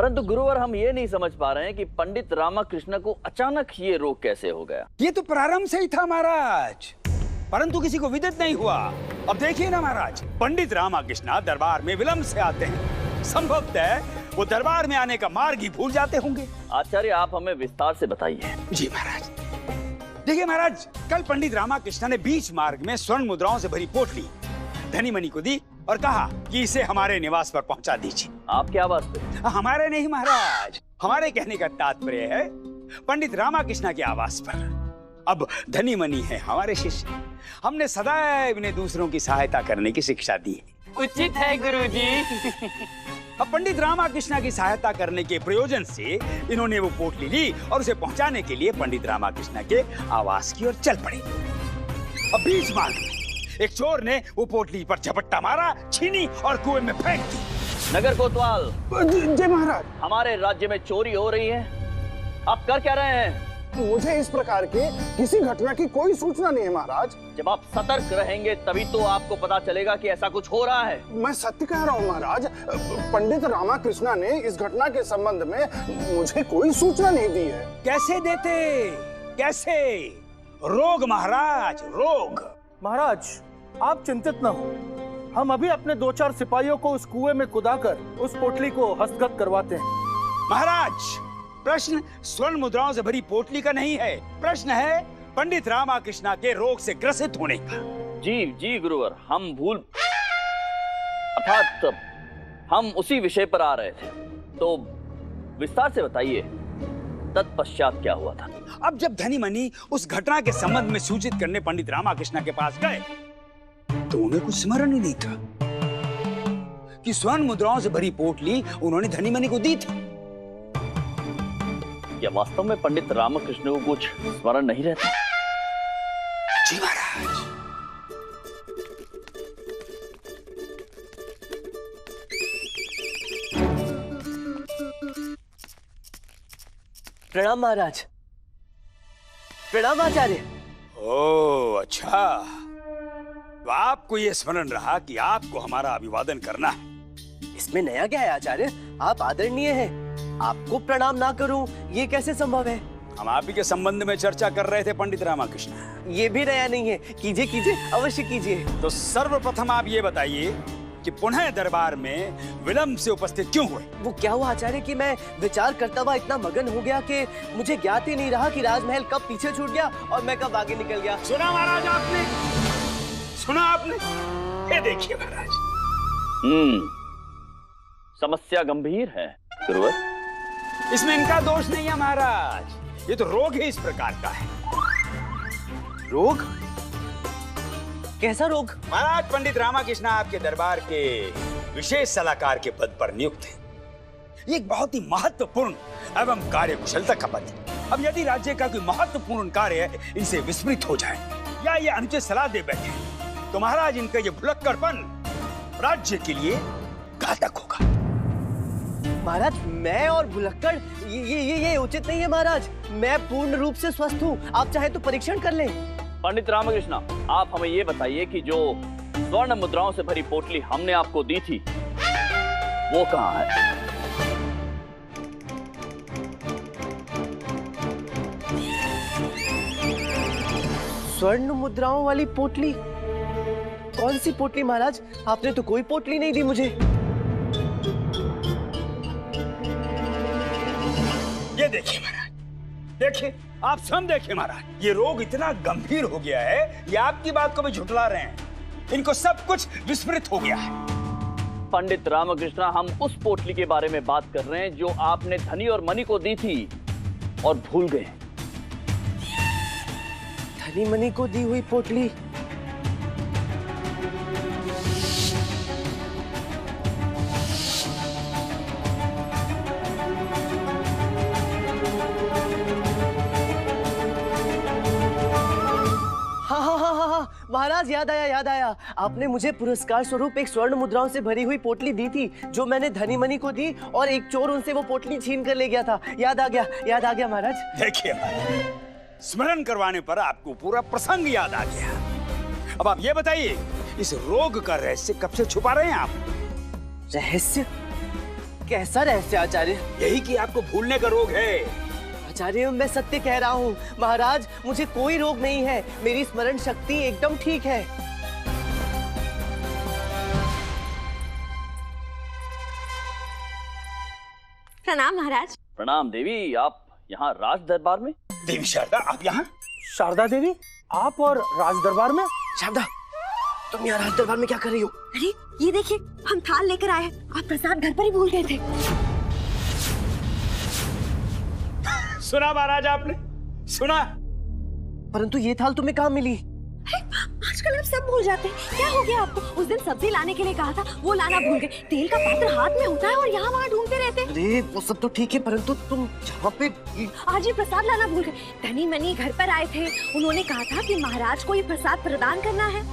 परंतु गुरुवर हम ये नहीं समझ पा रहे हैं कि पंडित रामाकृष्ण को अचानक ये रोग कैसे हो गया। ये तो प्रारंभ से ही था महाराज, परंतु किसी को विदित नहीं हुआ। अब देखिए ना महाराज, पंडित रामाकृष्ण दरबार में विलंब से आते हैं। संभवतः वो दरबार में आने का मार्ग ही भूल जाते होंगे। आचार्य आप हमें विस्तार से बताइए। जी महाराज। देखिए महाराज, कल पंडित रामाकृष्ण ने बीच मार्ग में स्वर्ण मुद्राओं से भरी पोटली धनी मनी को दी और कहा कि इसे हमारे निवास पर पहुंचा दीजिए। आपके आवाज पे? हमारे नहीं महाराज, हमारे कहने का तात्पर्य है पंडित रामाकृष्ण के आवास पर। अब धनी मनी है हमारे शिष्य, हमने सदैव इन्हें दूसरों की सहायता करने की शिक्षा दी है। उचित है गुरुजी। अब पंडित रामाकृष्ण की सहायता करने के प्रयोजन से इन्होंने वो पोटली ली और उसे पहुंचाने के लिए पंडित रामाकृष्ण के आवास की ओर चल पड़े। अब बीच मार्ग में एक चोर ने वो पोटली पर झपट्टा मारा, छीनी और कुएं में फेंक दी। नगर कोतवाल। जी महाराज। हमारे राज्य में चोरी हो रही है, आप कर क्या रहे हैं? मुझे इस प्रकार के किसी घटना की कोई सूचना नहीं है महाराज। जब आप सतर्क रहेंगे तभी तो आपको पता चलेगा कि ऐसा कुछ हो रहा है। मैं सत्य कह रहा हूँ महाराज, पंडित रामाकृष्ण ने इस घटना के संबंध में मुझे कोई सूचना नहीं दी है। कैसे देते? कैसे? रोग महाराज, रोग। महाराज आप चिंतित न हो, हम अभी अपने 2-4 सिपाहियों को उस कुएं में कुदाकर उस पोटली को हस्तगत करवाते हैं। महाराज, प्रश्न स्वर्ण मुद्राओं से भरी पोटली का नहीं है, प्रश्न है पंडित रामाकृष्ण के रोग से ग्रसित होने का। जी जी गुरुवर, हम भूल अर्थात हम उसी विषय पर आ रहे थे, तो विस्तार से बताइए तत्पश्चात क्या हुआ था। अब जब धनी मनी उस घटना के संबंध में सूचित करने पंडित रामाकृष्ण के पास गए तो उन्हें कुछ स्मरण ही नहीं था कि स्वर्ण मुद्राओं से भरी पोटली उन्होंने धनी मनी को दी थी। क्या वास्तव में पंडित रामकृष्ण को कुछ स्मरण नहीं रहता? जी महाराज। प्रणाम महाराज। प्रणाम आचार्य। ओह अच्छा, तो आपको यह स्मरण रहा कि आपको हमारा अभिवादन करना है। इसमें नया क्या है आचार्य? आप आदरणीय हैं, आपको प्रणाम ना करूं ये कैसे संभव है? हम आप ही के संबंध में चर्चा कर रहे थे पंडित रामाकृष्ण। ये भी नया नहीं है, कीजिए कीजिए, अवश्य कीजिए। तो सर्वप्रथम आप ये बताइए कि पुनः दरबार में विलंब से उपस्थित क्यों हुए? वो क्या हुआ आचार्य कि मैं विचार करता हुआ इतना मगन हो गया कि मुझे ज्ञात ही नहीं रहा कि राजमहल कब पीछे छूट गया और मैं कब आगे निकल गया। सुना महाराज आपने? सुना आपने? ये देखिए महाराज। समस्या गंभीर है गुरुवर। इसमें इनका दोष नहीं है महाराज, ये तो रोग ही इस प्रकार का है। रोग? कैसा रोग? महाराज, पंडित रामाकृष्ण आपके दरबार के विशेष सलाहकार के पद पर नियुक्त है। ये एक बहुत ही महत्वपूर्ण एवं कार्यकुशलता का पद है। अब यदि राज्य का कोई महत्वपूर्ण कार्य इनसे विस्मृत हो जाए या ये अनुचित सलाह दे बैठे तो महाराज इनका ये भुलक्कड़पन राज्य के लिए घातक होगा। महाराज मैं और भुलक्कड़ ये उचित नहीं है महाराज। मैं पूर्ण रूप से स्वस्थ हूँ, आप चाहे तो परीक्षण कर लें। पंडित रामकृष्ण, आप हमें ये बताइए कि जो स्वर्ण मुद्राओं से भरी पोटली हमने आपको दी थी वो कहाँ है? स्वर्ण मुद्राओं वाली पोटली? कौन सी पोटली महाराज? आपने तो कोई पोटली नहीं दी मुझे। ये देखिए महाराज, देखिए, आप स्वयं देखिए महाराज, ये रोग इतना गंभीर हो गया है, ये आपकी बात को भी झुठला रहे हैं। इनको सब कुछ विस्मृत हो गया है। पंडित रामकृष्ण, हम उस पोटली के बारे में बात कर रहे हैं जो आपने धनी और मनी को दी थी और भूल गए। धनी मनी को दी हुई पोटली? महाराज याद आया, आपने मुझे पुरस्कार स्वरूप एक स्वर्ण मुद्राओं से भरी हुई पोटली दी थी जो मैंने धनी मनी को दी और एक चोर उनसे वो पोटली छीन कर ले गया था। याद आ गया महाराज। देखिए महाराज, स्मरण करवाने पर आपको पूरा प्रसंग याद आ गया। अब आप ये बताइए, इस रोग का रहस्य कब से छुपा रहे हैं आप? रहस्य? कैसा रहस्य आचार्य? यही कि आपको भूलने का रोग है। आचार्य, मैं सत्य कह रहा हूँ महाराज, मुझे कोई रोग नहीं है, मेरी स्मरण शक्ति एकदम ठीक है। प्रणाम महाराज। प्रणाम देवी, आप यहाँ राज दरबार में? देवी शारदा, आप यहाँ? शारदा देवी, आप और राज दरबार में? शारदा, तुम यहाँ राज दरबार में क्या कर रही हो? अरे ये देखिए, हम थाल लेकर आए हैं। आप प्रसाद घर पर ही भूल गए थे। सुना महाराज, आपने सुना? परंतु ये थाल तुम्हें कहाँ मिली? आजकल आप सब भूल जाते हैं। क्या हो गया आपको? उस दिन सब्जी लाने के लिए कहा था, वो लाना भूल गए। तेल का पात्र हाथ में होता है और यहाँ वहाँ ढूंढते रहते हैं। अरे वो सब तो ठीक है, परंतु तुम यहाँ पे आज ही प्रसाद लाना भूल गए। धनी मनी घर पर आए थे, उन्होंने कहा था कि महाराज को ये प्रसाद प्रदान करना है।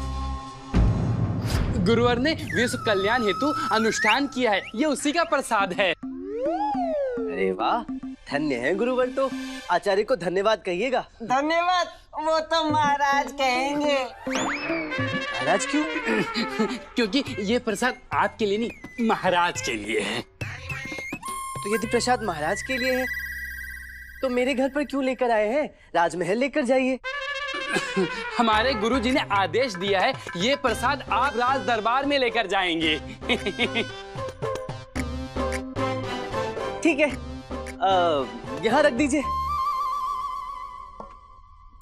गुरुवर ने विश्व कल्याण हेतु अनुष्ठान किया है, ये उसी का प्रसाद है। अरे वाह, धन्य है गुरुवर। तो आचार्य को धन्यवाद कहिएगा। धन्यवाद वो तो महाराज कहेंगे। महाराज क्यों? क्योंकि ये प्रसाद आपके लिए नहीं, महाराज के लिए है। तो यदि प्रसाद महाराज के लिए है तो मेरे घर पर क्यों लेकर आए हैं? राजमहल लेकर जाइए। हमारे गुरुजी ने आदेश दिया है, ये प्रसाद आप राज दरबार में लेकर जाएंगे। ठीक है, यहाँ रख दीजिए।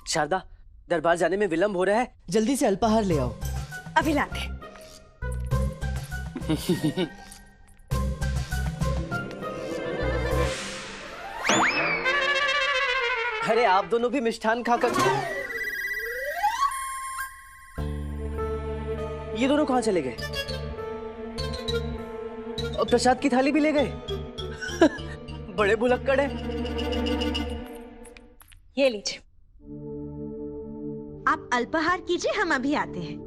शारदा, दरबार जाने में विलंब हो रहा है, जल्दी से अल्पाहार ले आओ। अभी लाते। अरे आप दोनों भी मिष्ठान खाकर। ये दोनों कहाँ चले गए? और प्रसाद की थाली भी ले गए। बड़े भुलक्कड़ हैं। ये लीजिए, आप अल्पाहार कीजिए, हम अभी आते हैं।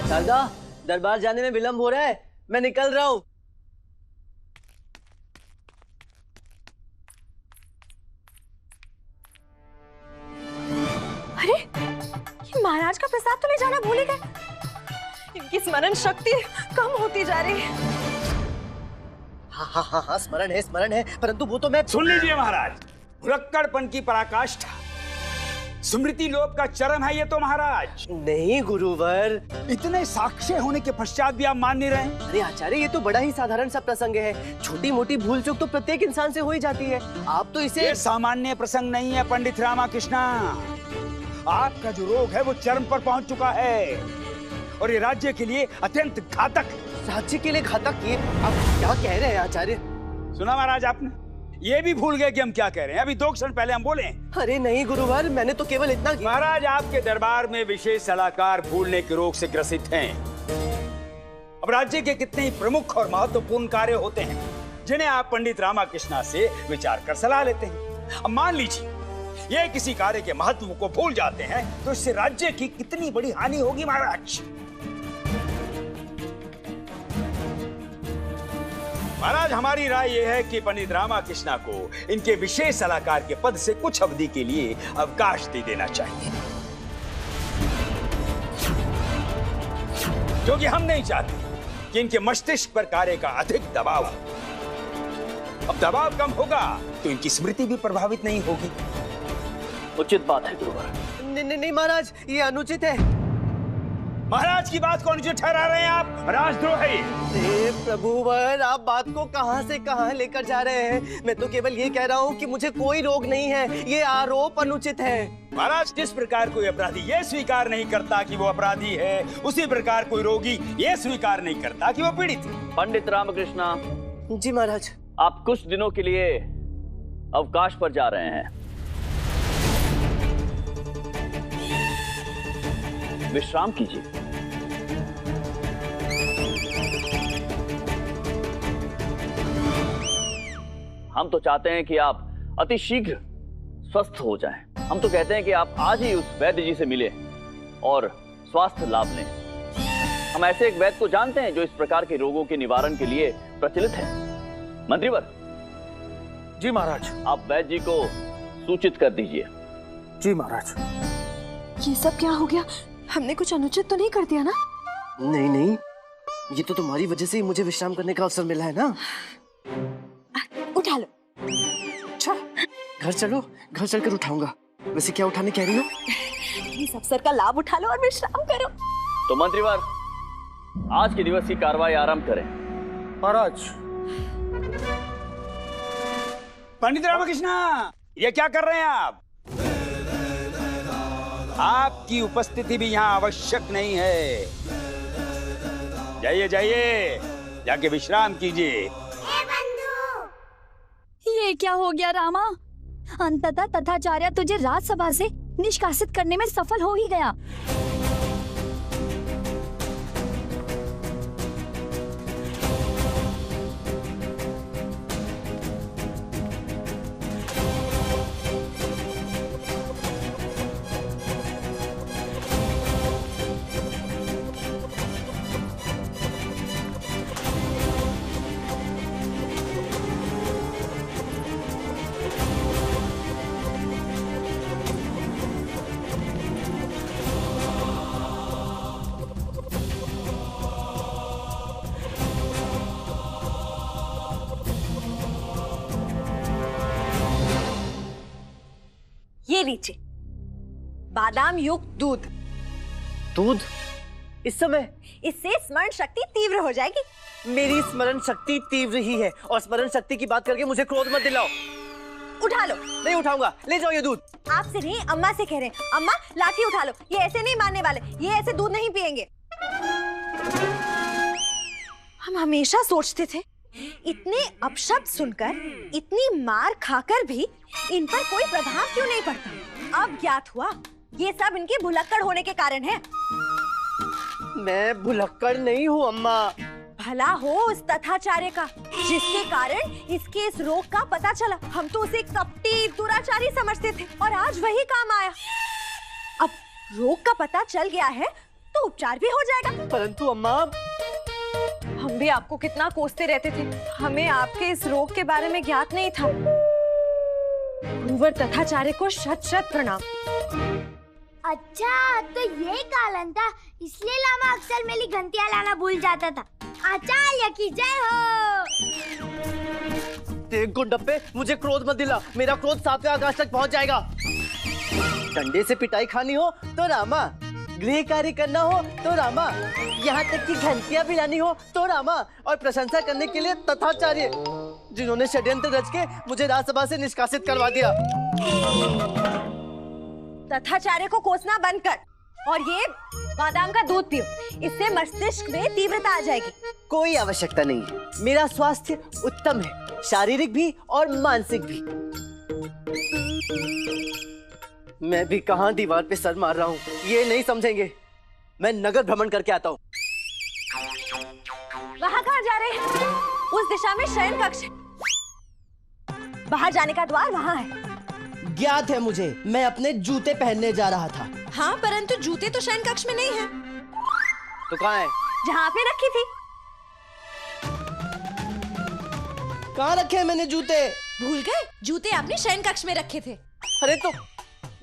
शारदा, दरबार जाने में विलंब हो रहा है, मैं निकल रहा हूँ। अरे ये महाराज का प्रसाद तो ले जाना भूल ही गए। इनकी स्मरण शक्ति कम होती जा रही है। हाँ, स्मरण है, परंतु वो तो मैं। सुन लीजिए महाराज, भुलक्कड़पन की पराकाष्ठा, स्मृति लोप का चरम है ये तो महाराज। नहीं गुरुवर, इतने साक्ष्य होने के पश्चात भी आप मान नहीं रहे? अरे आचार्य, ये तो बड़ा ही साधारण सा प्रसंग है। छोटी मोटी भूल चूक तो प्रत्येक इंसान से हो ही जाती है। आप तो इसे। ये सामान्य प्रसंग नहीं है पंडित रामाकृष्णा। आपका जो रोग है वो चरम पर पहुंच चुका है और ये राज्य के लिए अत्यंत घातक। राज्य के लिए घातक? ये आप क्या कह रहे हैं आचार्य? सुना महाराज आपने? ये भी भूल गए कि हम क्या कह रहे हैं? अभी 2 क्षण पहले हम बोले। अरे नहीं गुरुवर, मैंने तो केवल इतना। महाराज, आपके दरबार में विशेष सलाहकार भूलने के रोग से ग्रसित हैं। अब राज्य के कितने ही प्रमुख और महत्वपूर्ण कार्य होते हैं जिन्हें आप पंडित रामाकृष्णा से विचार कर सलाह लेते हैं। अब मान लीजिए ये किसी कार्य के महत्व को भूल जाते हैं तो इससे राज्य की कितनी बड़ी हानि होगी महाराज। महाराज, हमारी राय यह है कि पंडित रामाकृष्णा को इनके विशेष सलाहकार के पद से कुछ अवधि के लिए अवकाश दे देना चाहिए, क्योंकि हम नहीं चाहते कि इनके मस्तिष्क पर कार्य का अधिक दबाव हो। अब दबाव कम होगा तो इनकी स्मृति भी प्रभावित नहीं होगी। उचित बात है गुरुवर। नहीं महाराज, ये अनुचित है। महाराज की बात को अनुचित ठहरा रहे हैं आप? राजद्रोही। प्रभुवर, आप बात को कहां से कहां लेकर जा रहे हैं? मैं तो केवल ये कह रहा हूँ कि मुझे कोई रोग नहीं है। ये आरोप अनुचित है। महाराज, जिस प्रकार कोई अपराधी ये स्वीकार नहीं करता कि वो अपराधी है, उसी प्रकार कोई रोगी ये स्वीकार नहीं करता कि वो पीड़ित है। पंडित रामकृष्णा। जी महाराज। आप कुछ दिनों के लिए अवकाश पर जा रहे हैं, विश्राम कीजिए। हम तो चाहते हैं कि आप अति शीघ्र स्वस्थ हो जाएं। हम तो कहते हैं कि आप आज ही उस वैद्य जी से मिलें और स्वास्थ्य लाभ लें। हम ऐसे एक वैद्य को जानते हैं जो इस प्रकार के रोगों के निवारण के लिए प्रचलित है। मंत्रीवर, जी महाराज। आप वैद्य जी को सूचित कर दीजिए। जी महाराज। ये सब क्या हो गया? हमने कुछ अनुचित तो नहीं कर दिया ना? नहीं नहीं, ये तो तुम्हारी वजह से ही मुझे विश्राम करने का अवसर मिला है ना। उठा लो। घर चलो, घर चलकर उठाऊंगा। वैसे क्या उठाने कह रही हो? इस अवसर का लाभ उठा लो और विश्राम करो। तो मंत्रीवर, आज के दिवस की कार्रवाई आरंभ करें। महाराज। पंडित रामकृष्ण, ये क्या कर रहे हैं आप? आपकी उपस्थिति भी यहाँ आवश्यक नहीं है। जाइए जाइए, जाके विश्राम कीजिए। ये क्या हो गया रामा? अंततः तथाचार्य तुझे राजसभा से निष्कासित करने में सफल हो ही गया। ये लीजिए बादाम युक्त दूध। दूध? इस समय? इससे स्मरण शक्ति तीव्र हो जाएगी। मेरी स्मरण शक्ति तीव्र ही है, और स्मरण शक्ति की बात करके मुझे क्रोध मत दिलाओ। उठा लो। नहीं उठाऊंगा, ले जाओ ये दूध। आपसे नहीं, अम्मा से कह रहे हैं। अम्मा, लाठी उठा लो। ये ऐसे नहीं मानने वाले, ये ऐसे दूध नहीं पिएंगे। हम हमेशा सोचते थे इतने अपशब्द सुनकर, इतनी मार खाकर भी इन पर कोई प्रभाव क्यों नहीं पड़ता। अब ज्ञात हुआ, ये सब इनके भुलक्कड़ होने के कारण है। मैं भुलक्कड़ नहीं हूँ अम्मा। भला हो उस तथाचार्य का, जिसके कारण इसके इस रोग का पता चला। हम तो उसे कपटी दुराचारी समझते थे, और आज वही काम आया। अब रोग का पता चल गया है तो उपचार भी हो जाएगा। परंतु अम्मा, हम भी आपको कितना कोसते रहते थे। हमें आपके इस रोग के बारे में ज्ञात नहीं था। गुरुवर तथाचार्य को शत शत प्रणाम। अच्छा, तो ये कारण था, इसलिए लामा अक्सर मेरी घंटियां लाना भूल जाता था। आचार्य की जय हो। देख गुंडप्पे, मुझे क्रोध मत दिला। मेरा क्रोध सातवें आकाश तक पहुंच जाएगा। डंडे से पिटाई खानी हो तो रामा, गृह कार्य करना हो तो रामा, यहाँ तक कि घंटियां भी लानी हो तो रामा, और प्रशंसा करने के लिए तथाचार्य, जिन्होंने षड्यंत्र रच के मुझे राज्यसभा से निष्कासित करवा दिया। तथाचार्य को कोसना बंद कर और ये बादाम का दूध पियो। इससे मस्तिष्क में तीव्रता आ जाएगी। कोई आवश्यकता नहीं है। मेरा स्वास्थ्य उत्तम है, शारीरिक भी और मानसिक भी। मैं भी कहाँ दीवार पे सर मार रहा हूँ, ये नहीं समझेंगे। मैं नगर भ्रमण करके आता हूँ। वहाँ कहाँ जा रहे हैं? उस दिशा में शयन कक्ष है। बाहर जाने का द्वार वहाँ है। ज्ञात है मुझे, मैं अपने जूते पहनने जा रहा था। हाँ, परंतु जूते तो शयन कक्ष में नहीं है। तो कहाँ है? जहाँ आपने रखी थी। कहाँ रखे हैं मैंने जूते? भूल गए? जूते आपने शयन कक्ष में रखे थे। अरे तो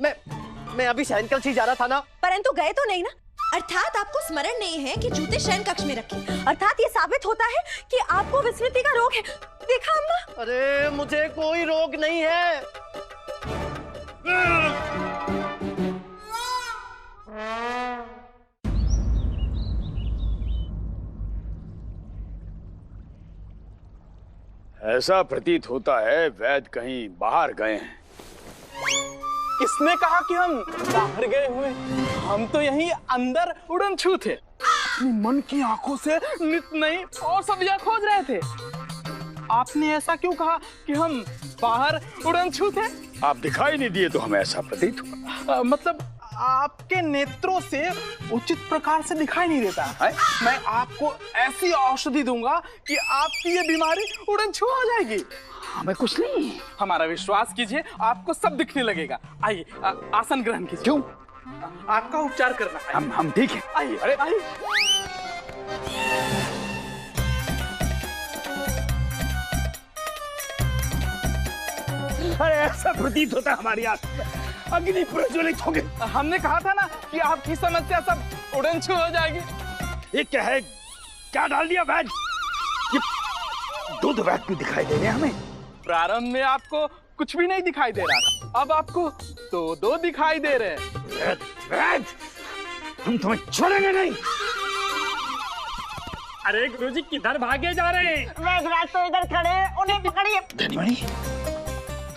मैं अभी शयन कक्ष ही जा रहा था ना। परंतु गए तो नहीं ना। अर्थात आपको स्मरण नहीं है कि जूते शयन कक्ष में रखे। अर्थात ये साबित होता है कि आपको विस्मृति का रोग है। देखा अम्मा? अरे मुझे कोई रोग नहीं है। ऐसा प्रतीत होता है वैद्य कहीं बाहर गए हैं। किसने कहा कि हम बाहर गए हुए? हम तो यहीं अंदर उड़नछू थे। अपनी मन की आंखों से नित नई औषधियां खोज रहे थे। आपने ऐसा क्यों कहा कि हम बाहर उड़नछू थे? आप दिखाई नहीं दिए तो हमें ऐसा प्रतीत हुआ। मतलब आपके नेत्रों से उचित प्रकार से दिखाई नहीं देता है? मैं आपको ऐसी औषधि दूंगा कि आपकी ये बीमारी उड़नछू हो जाएगी। हमें कुछ नहीं। हमारा विश्वास कीजिए, आपको सब दिखने लगेगा। आइए, आसन ग्रहण कीजिए। क्यों? आपका उपचार करना है। हम ठीक हैं। आइए, अरे आइए। अरे ऐसा प्रतीत होता है हमारी आंख में अग्नि प्रज्वलित हो गई। हमने कहा था ना कि आपकी समस्या सब उड़न छू हो जाएगी। ये क्या है, क्या डाल दिया वैद? ये दूध वैद भी दिखाई दे रहे हैं हमें। प्रारंभ में आपको कुछ भी नहीं दिखाई दे रहा था, अब आपको दो दिखाई दे रहे हैं। वैद, हम तुम्हें छोड़ेंगे नहीं। अरे गुरुजी किधर भागे जा रहे हैं? मेघराज तो इधर खड़े हैं, उन्हें पकड़िए। धनीमणि,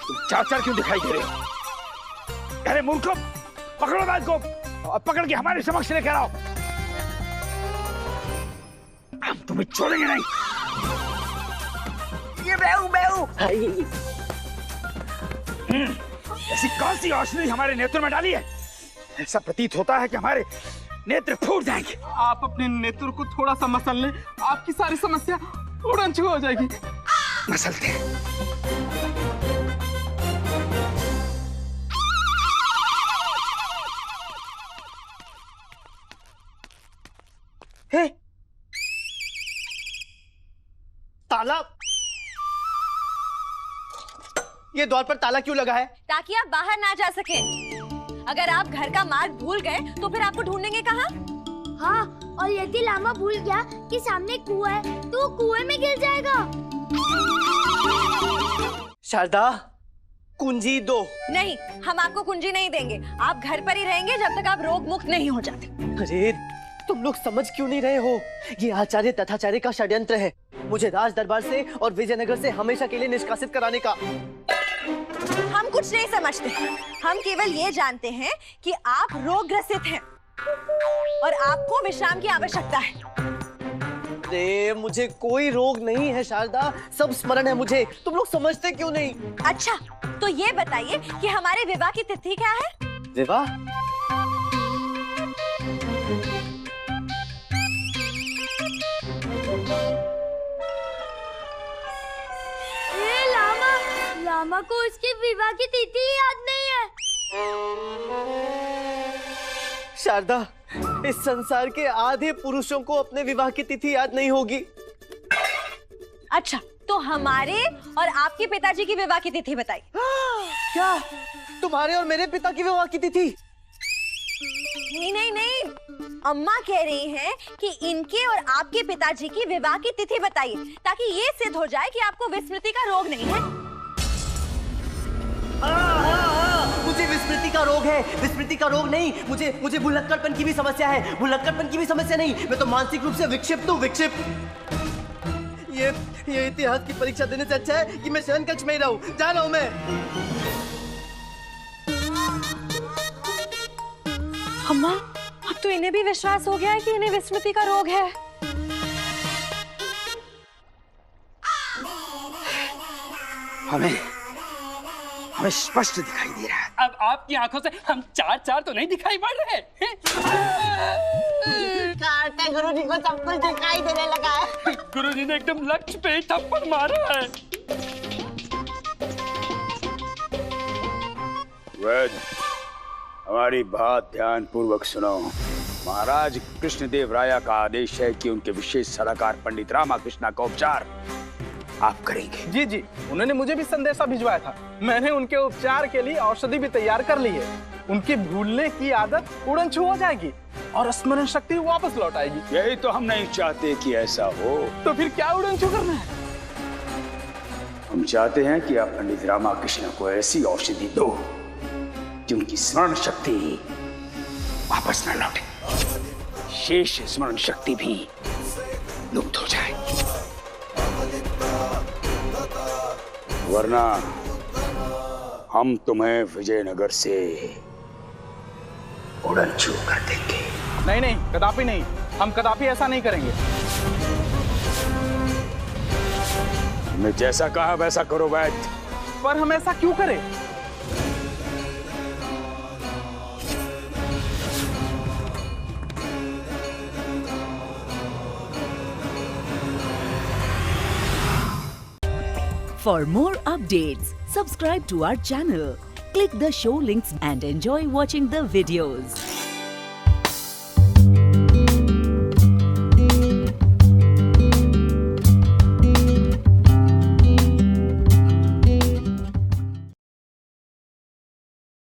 तुम चार क्यों दिखाई दे रहे हो? अरे मूर्खों, पकड़ो वैद को और पकड़ के हमारे समक्ष लेकर आओ। हम तुम्हें छोड़ेंगे नहीं। ये बेहू ऐसी कौन सी औषधि हमारे नेत्रों में डाली है? ऐसा प्रतीत होता है कि हमारे नेत्र फूट जाएंगे। आप अपने नेत्र को थोड़ा सा मसल लें, आपकी सारी समस्या उड़न छू हो जाएगी। मसलते हैं। हे, ताला, ये द्वार पर ताला क्यों लगा है? ताकि आप बाहर ना जा सकें। अगर आप घर का मार्ग भूल गए तो फिर आपको ढूंढेंगे कहाँ? हाँ, और यदि लामा भूल गया कि सामने कुआं है तो वो कुएं में गिर जाएगा। शारदा, कुंजी दो। नहीं, हम आपको कुंजी नहीं देंगे। आप घर पर ही रहेंगे जब तक आप रोग मुक्त नहीं हो जाते। अरे तुम लोग समझ क्यों नहीं रहे हो? ये आचार्य तथाचार्य का षड्यंत्र है, मुझे राज दरबार से और विजयनगर से हमेशा के लिए निष्कासित कराने का। हम कुछ नहीं समझते, हम केवल ये जानते हैं कि आप रोगग्रसित हैं और आपको विश्राम की आवश्यकता है। अरे मुझे कोई रोग नहीं है शारदा, सब स्मरण है मुझे। तुम लोग समझते क्यों नहीं? अच्छा, तो ये बताइए कि हमारे विवाह की तिथि क्या है? विवाह? लामा को उसके विवाह की तिथि याद नहीं है। शारदा, इस संसार के आधे पुरुषों को अपने विवाह की तिथि याद नहीं होगी। अच्छा, तो हमारे और आपके पिताजी की विवाह की तिथि बताइए। क्या तुम्हारे और मेरे पिता की विवाह की तिथि? नहीं, अम्मा कह रही हैं कि इनके और आपके पिताजी की विवाह की तिथि बताइए, ताकि ये सिद्ध हो जाए कि आपको विस्मृति का रोग नहीं है। मुझे विस्मृति का रोग है। विस्मृति का रोग नहीं, मुझे भुलक्कड़पन की भी समस्या है। भुलक्कड़पन की भी समस्या नहीं, मैं तो मानसिक रूप से विक्षिप्त हूँ, विक्षिप्त। ये इतिहास की परीक्षा देने से अच्छा है कि मैं शयन कक्ष में ही रहूं। जा रहा हूं मैं। अम्मा, अब तो इन्हें भी विश्वास हो गया है कि इन्हें विस्मृति का रोग है। हमें स्पष्ट दिखाई दे रहा है। अब आपकी आंखों से हम चार तो नहीं दिखाई पड़ रहे? कार्तिक गुरुजी को सब कुछ दिखाई देने लगा है। गुरुजी ने एकदम लक्ष्य पे ही थप्पड़ मारा है। वैद, हमारी बात ध्यान पूर्वक सुनो। महाराज कृष्णदेव राया का आदेश है कि उनके विशेष सलाहकार पंडित रामाकृष्णा का उपचार आप करेंगे। जी, उन्होंने मुझे भी संदेशा भिजवाया था। मैंने उनके उपचार के लिए औषधि भी तैयार कर ली है। उनकी भूलने की आदत उड़न छू हो जाएगी और स्मरण शक्ति वापस लौट आएगी। यही तो हम नहीं चाहते कि ऐसा हो। तो फिर क्या उड़न छू करना है? हम चाहते हैं कि आप पंडित रामाकृष्ण को ऐसी औषधि दो कि उनकी स्मरण शक्ति वापस न लौटे, शेष स्मरण शक्ति भी लुप्त हो जाए, वरना हम तुम्हें विजयनगर से उड़न छू कर देंगे। नहीं, कदापि नहीं। हम कदापि ऐसा नहीं करेंगे। मैं जैसा कहा वैसा करो वैद। पर हम ऐसा क्यों करें? For more updates, subscribe to our channel, click the show links and enjoy watching the videos.